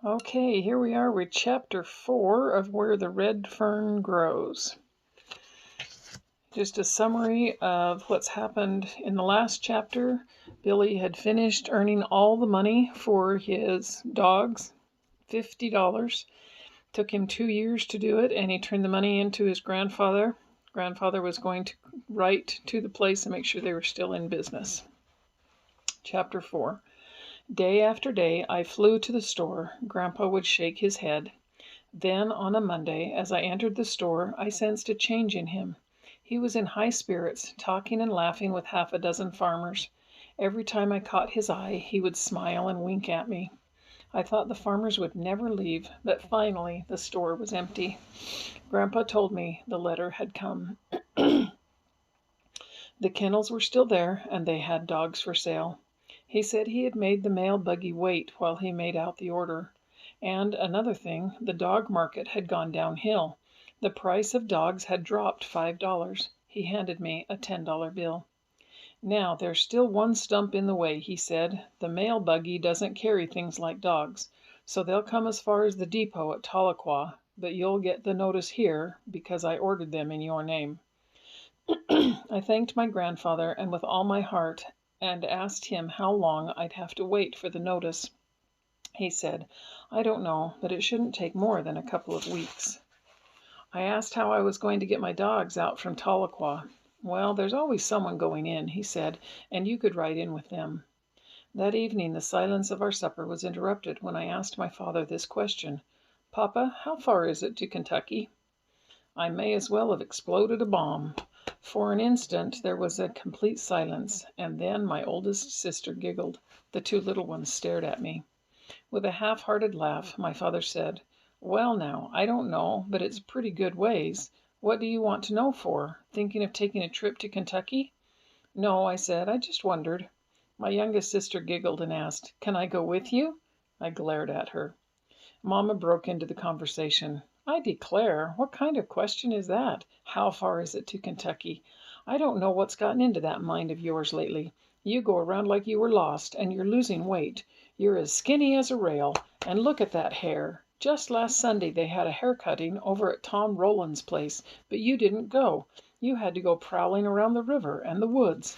Okay, here we are with chapter 4 of Where the Red Fern Grows. Just a summary of what's happened in the last chapter. Billy had finished earning all the money for his dogs, $50. Took him 2 years to do it, and he turned the money into his grandfather. Grandfather was going to write to the place and make sure they were still in business. Chapter 4. Day after day I flew to the store. Grandpa would shake his head. Then on a Monday, as I entered the store, I sensed a change in him. He was in high spirits, talking and laughing with half a dozen farmers. Every time I caught his eye, he would smile and wink at me. I thought the farmers would never leave, but finally the store was empty. Grandpa told me the letter had come. The kennels were still there, and they had dogs for sale. He said he had made the mail buggy wait while he made out the order. And another thing, the dog market had gone downhill. The price of dogs had dropped $5. He handed me a $10 bill. Now, there's still one stump in the way, he said. The mail buggy doesn't carry things like dogs, so they'll come as far as the depot at Tahlequah, but you'll get the notice here because I ordered them in your name. I thanked my grandfather and with all my heart and asked him how long I'd have to wait for the notice. He said, I don't know, but it shouldn't take more than a couple of weeks. I asked how I was going to get my dogs out from Tahlequah. Well, there's always someone going in, he said, and you could ride in with them. That evening the silence of our supper was interrupted when I asked my father this question. Papa, how far is it to Kentucky? I may as well have exploded a bomb. For an instant there was a complete silence, and then my oldest sister giggled. The two little ones stared at me. With a half-hearted laugh, my father said, Well now, I don't know, but it's a pretty good ways. What do you want to know for? Thinking of taking a trip to Kentucky? No, I said, I just wondered. My youngest sister giggled and asked, Can I go with you? I glared at her. Mamma broke into the conversation. I declare, what kind of question is that? How far is it to Kentucky? I don't know what's gotten into that mind of yours lately. You go around like you were lost, and you're losing weight. You're as skinny as a rail, and look at that hair. Just last Sunday they had a hair cutting over at Tom Rowland's place, but you didn't go. You had to go prowling around the river and the woods.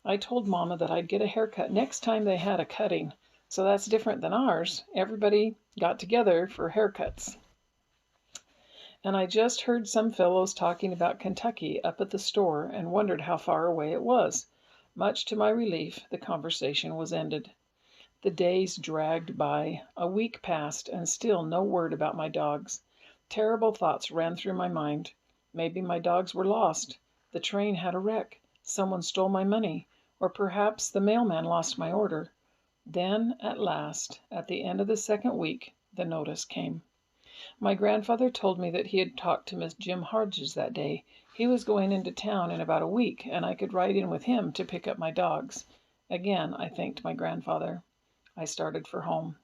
I told Mamma that I'd get a haircut next time they had a cutting. So that's different than ours. Everybody got together for haircuts. And I just heard some fellows talking about Kentucky up at the store and wondered how far away it was. Much to my relief, the conversation was ended. The days dragged by. A week passed, and still no word about my dogs. Terrible thoughts ran through my mind. Maybe my dogs were lost. The train had a wreck. Someone stole my money. Or perhaps the mailman lost my order. Then, at last, at the end of the second week, the notice came. My grandfather told me that he had talked to Miss Jim Hodges that day. He was going into town in about a week, and I could ride in with him to pick up my dogs. Again I thanked my grandfather. I started for home.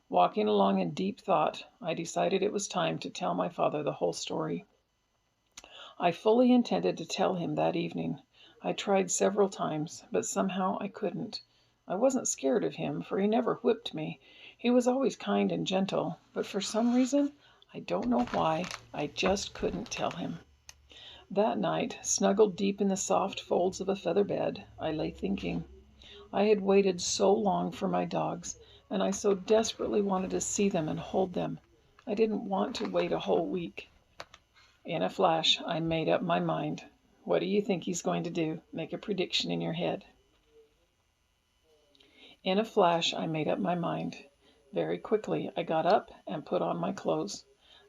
Walking along in deep thought, I decided it was time to tell my father the whole story. I fully intended to tell him that evening. I tried several times, but somehow I couldn't. I wasn't scared of him, for he never whipped me. He was always kind and gentle, but for some reason, I don't know why, I just couldn't tell him. That night, snuggled deep in the soft folds of a feather bed, I lay thinking. I had waited so long for my dogs, and I so desperately wanted to see them and hold them. I didn't want to wait a whole week. In a flash, I made up my mind. What do you think he's going to do? Make a prediction in your head. In a flash, I made up my mind. Very quickly, I got up and put on my clothes.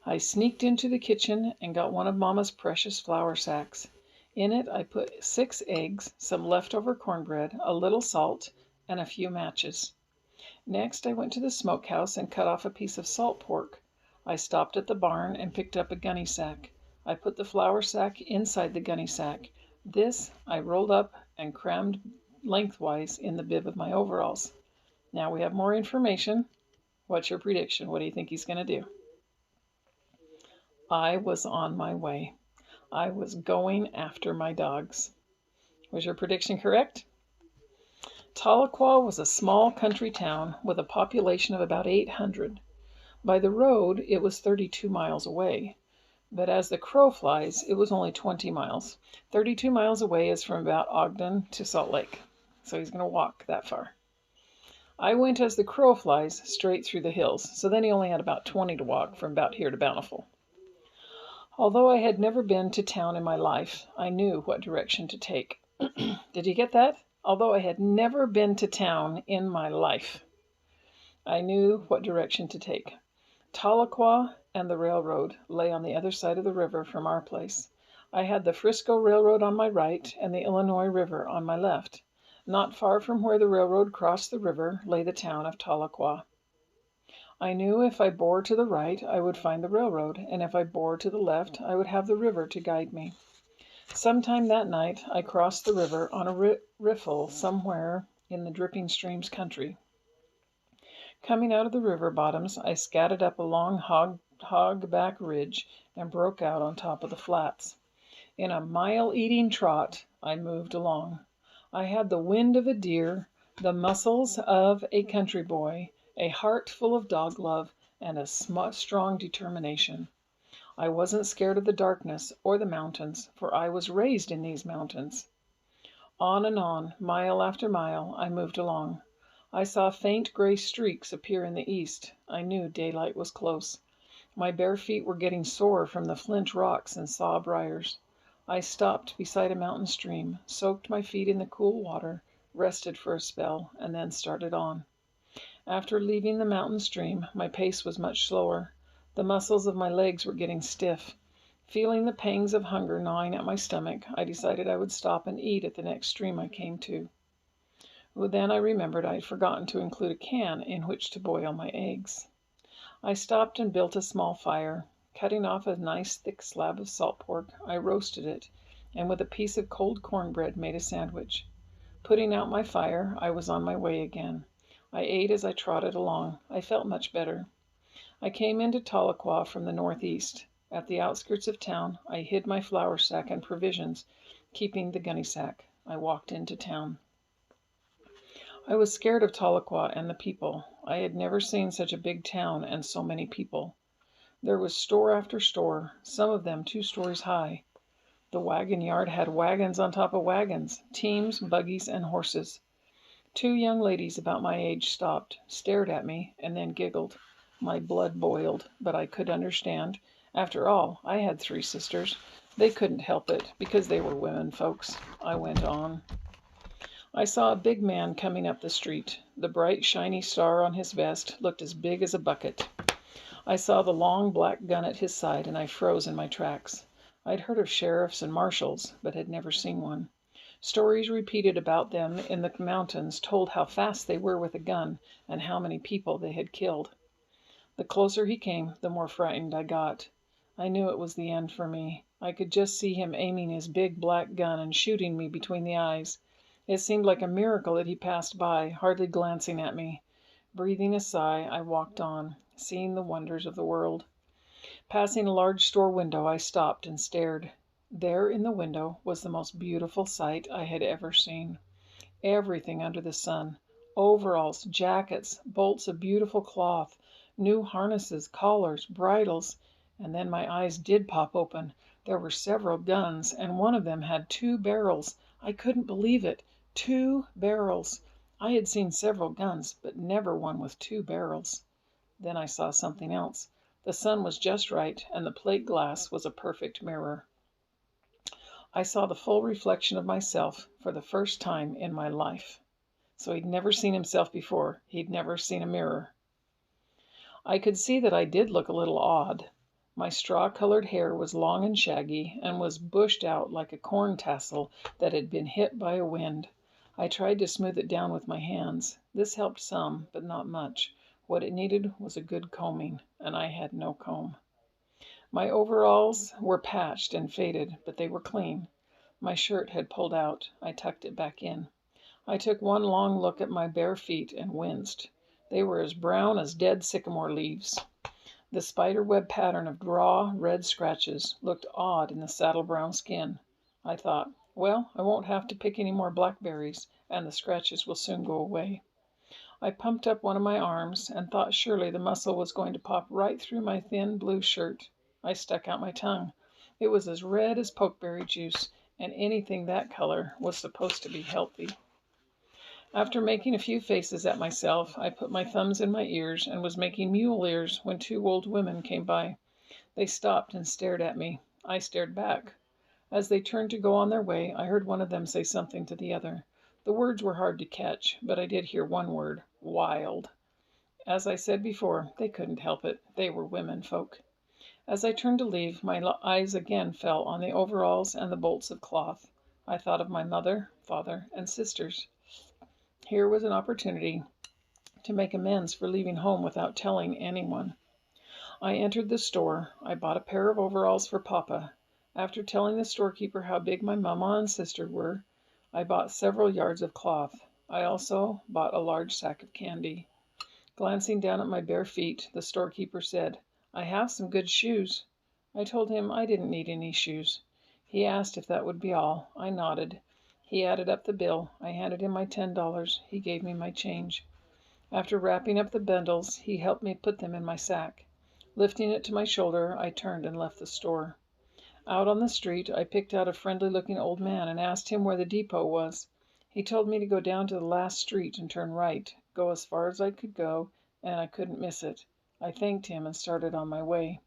I sneaked into the kitchen and got one of Mama's precious flour sacks. In it, I put 6 eggs, some leftover cornbread, a little salt, and a few matches. Next, I went to the smokehouse and cut off a piece of salt pork. I stopped at the barn and picked up a gunny sack. I put the flour sack inside the gunny sack. This I rolled up and crammed lengthwise in the bib of my overalls. Now we have more information. What's your prediction? What do you think he's going to do? I was on my way. I was going after my dogs. Was your prediction correct? Tahlequah was a small country town with a population of about 800. By the road, it was 32 miles away, but as the crow flies, it was only 20 miles. 32 miles away is from about Ogden to Salt Lake, so he's going to walk that far. I went as the crow flies straight through the hills, so then he only had about 20 to walk from about here to Bountiful. Although I had never been to town in my life, I knew what direction to take. Did you get that? Although I had never been to town in my life, I knew what direction to take. Tahlequah and the railroad lay on the other side of the river from our place. I had the Frisco Railroad on my right and the Illinois River on my left. Not far from where the railroad crossed the river lay the town of Tahlequah. I knew if I bore to the right I would find the railroad, and if I bore to the left I would have the river to guide me. Sometime that night I crossed the river on a riffle somewhere in the Dripping Streams country. Coming out of the river bottoms, I scadded up a long hogback ridge and broke out on top of the flats. In a mile-eating trot I moved along. I had the wind of a deer, the muscles of a country boy, a heart full of dog love, and a strong determination. I wasn't scared of the darkness or the mountains, for I was raised in these mountains. On and on, mile after mile, I moved along. I saw faint gray streaks appear in the east. I knew daylight was close. My bare feet were getting sore from the flint rocks and saw briars. I stopped beside a mountain stream, soaked my feet in the cool water, rested for a spell, and then started on. After leaving the mountain stream, my pace was much slower. The muscles of my legs were getting stiff. Feeling the pangs of hunger gnawing at my stomach, I decided I would stop and eat at the next stream I came to. Then I remembered I had forgotten to include a can in which to boil my eggs. I stopped and built a small fire. Cutting off a nice thick slab of salt pork, I roasted it, and with a piece of cold cornbread made a sandwich. Putting out my fire, I was on my way again. I ate as I trotted along. I felt much better. I came into Tahlequah from the northeast. At the outskirts of town, I hid my flour sack and provisions, keeping the gunny sack. I walked into town. I was scared of Tahlequah and the people. I had never seen such a big town and so many people. There was store after store, some of them 2 stories high. The wagon yard had wagons on top of wagons, teams, buggies, and horses. 2 young ladies about my age stopped, stared at me, and then giggled. My blood boiled, but I could understand. After all, I had 3 sisters. They couldn't help it, because they were women folks. I went on. I saw a big man coming up the street. The bright, shiny star on his vest looked as big as a bucket. I saw the long black gun at his side, and I froze in my tracks. I'd heard of sheriffs and marshals, but had never seen one. Stories repeated about them in the mountains told how fast they were with a gun and how many people they had killed. The closer he came, the more frightened I got. I knew it was the end for me. I could just see him aiming his big black gun and shooting me between the eyes. It seemed like a miracle that he passed by, hardly glancing at me. Breathing a sigh, I walked on, seeing the wonders of the world. Passing a large store window, I stopped and stared. There in the window was the most beautiful sight I had ever seen. Everything under the sun. Overalls, jackets, bolts of beautiful cloth, new harnesses, collars, bridles. And then my eyes did pop open. There were several guns, and one of them had 2 barrels. I couldn't believe it. 2 barrels. I had seen several guns, but never one with 2 barrels. Then I saw something else. The sun was just right, and the plate glass was a perfect mirror. I saw the full reflection of myself for the first time in my life. So he'd never seen himself before. He'd never seen a mirror. I could see that I did look a little odd. My straw-colored hair was long and shaggy, and was bushed out like a corn tassel that had been hit by a wind. I tried to smooth it down with my hands. This helped some, but not much. What it needed was a good combing, and I had no comb. My overalls were patched and faded, but they were clean. My shirt had pulled out. I tucked it back in. I took one long look at my bare feet and winced. They were as brown as dead sycamore leaves. The spider-web pattern of raw, red scratches looked odd in the saddle-brown skin. I thought, well, I won't have to pick any more blackberries, and the scratches will soon go away. I pumped up one of my arms and thought surely the muscle was going to pop right through my thin blue shirt. I stuck out my tongue. It was as red as pokeberry juice, and anything that color was supposed to be healthy. After making a few faces at myself, I put my thumbs in my ears and was making mule ears when two old women came by. They stopped and stared at me. I stared back. As they turned to go on their way, I heard one of them say something to the other. The words were hard to catch, but I did hear one word: wild. As I said before, they couldn't help it. They were women folk. As I turned to leave, my eyes again fell on the overalls and the bolts of cloth. I thought of my mother, father, and sisters. Here was an opportunity to make amends for leaving home without telling anyone. I entered the store. I bought a pair of overalls for Papa. After telling the storekeeper how big my mama and sister were, I bought several yards of cloth. I also bought a large sack of candy. Glancing down at my bare feet, the storekeeper said, "I have some good shoes." I told him I didn't need any shoes. He asked if that would be all. I nodded. He added up the bill. I handed him my $10. He gave me my change. After wrapping up the bundles, he helped me put them in my sack. Lifting it to my shoulder, I turned and left the store. Out on the street, I picked out a friendly-looking old man and asked him where the depot was. He told me to go down to the last street and turn right, go as far as I could go, and I couldn't miss it. I thanked him and started on my way.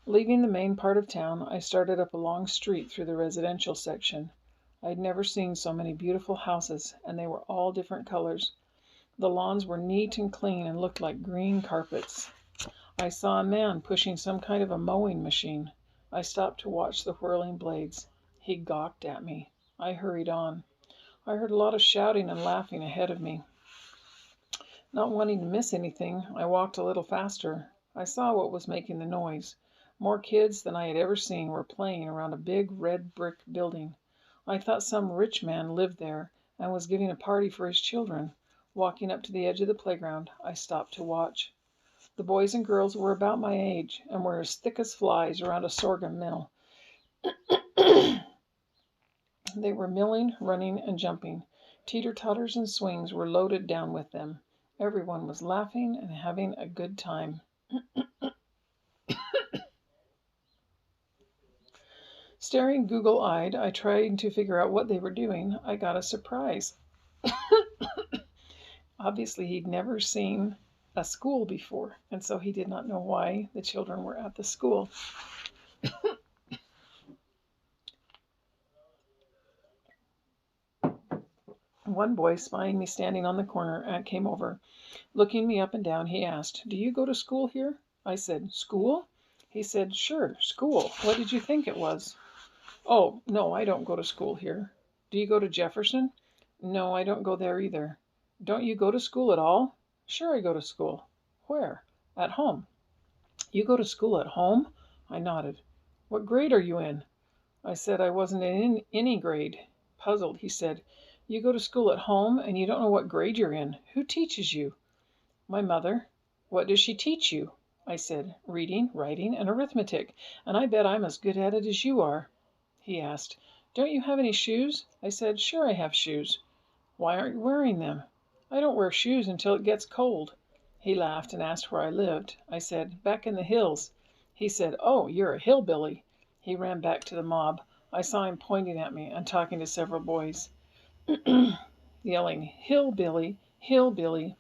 Leaving the main part of town, I started up a long street through the residential section. I'd never seen so many beautiful houses, and they were all different colors. The lawns were neat and clean and looked like green carpets. I saw a man pushing some kind of a mowing machine. I stopped to watch the whirling blades. He gawked at me. I hurried on. I heard a lot of shouting and laughing ahead of me. Not wanting to miss anything, I walked a little faster. I saw what was making the noise. More kids than I had ever seen were playing around a big red brick building. I thought some rich man lived there and was giving a party for his children. Walking up to the edge of the playground, I stopped to watch. The boys and girls were about my age and were as thick as flies around a sorghum mill. They were milling, running, and jumping. Teeter-totters and swings were loaded down with them. Everyone was laughing and having a good time. Staring goggle-eyed, I tried to figure out what they were doing. I got a surprise. Obviously, he'd never seen a school before, and so he did not know why the children were at the school. One boy, spying me standing on the corner, came over. Looking me up and down, he asked, "Do you go to school here?" I said, "School?" He said, "Sure, school. What did you think it was?" "Oh, no, I don't go to school here." "Do you go to Jefferson?" "No, I don't go there either." "Don't you go to school at all?" "Sure, I go to school." "Where?" "At home." "You go to school at home?" I nodded. "What grade are you in?" I said I wasn't in any grade. Puzzled, he said, "You go to school at home, and you don't know what grade you're in. Who teaches you?" "My mother." "What does she teach you?" I said, "Reading, writing, and arithmetic, and I bet I'm as good at it as you are." He asked, "Don't you have any shoes?" I said, "Sure, I have shoes." "Why aren't you wearing them?" "I don't wear shoes until it gets cold." He laughed and asked where I lived. I said, "Back in the hills." He said, "Oh, you're a hillbilly." He ran back to the mob. I saw him pointing at me and talking to several boys, yelling, "Hillbilly, hillbilly."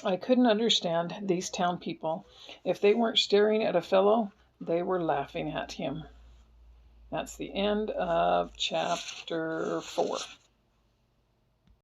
I couldn't understand these town people. If they weren't staring at a fellow, they were laughing at him. That's the end of chapter 4.